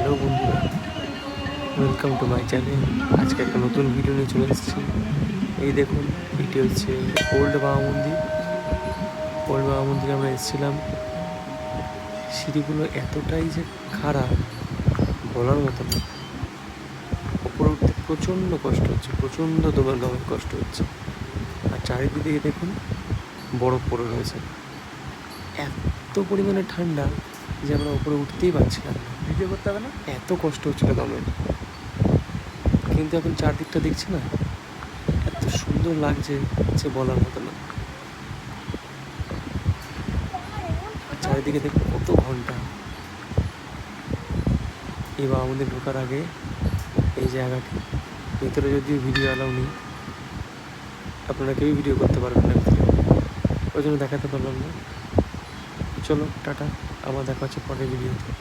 Hello বন্ধুরা, welcome to my channel. আজকে একটা নতুন ভিডিও নিয়ে চলে এসেছি। এই দেখুন, এটি হচ্ছে ওল্ড বাবা মন্দির। ওল্ড বাবা মন্দিরে আমরা এসেছিলাম। সিঁড়িগুলো এতটাই যে খারাপ, বলার মতো না। ওপরে উঠতে প্রচণ্ড কষ্ট হচ্ছে, প্রচণ্ড দমের কষ্ট হচ্ছে। আর চারিদিকে দেখুন, বরফ পড়ে রয়েছে। এত পরিমাণে ঠান্ডা যে আমরা উপরে উঠতেই পারছিলাম না। ভিডিও করতে হবে না, এত কষ্ট হচ্ছিল দমে। কিন্তু এখন চারদিকটা দেখছি না, এত সুন্দর লাগছে যে বলার মতো না। চারিদিকে দেখুন কত ঘন্টা। এবার আমাদের ঢোকার আগে এই জায়গাটি, ভেতরে যদিও ভিডিও অ্যালাউ নেই, আপনারা কেউই ভিডিও করতে পারবেন না ভিতরে, ওই জন্য দেখাতে পারলাম না। চলো টাটা, আবার দেখা হচ্ছে পরের ভিডিওতে।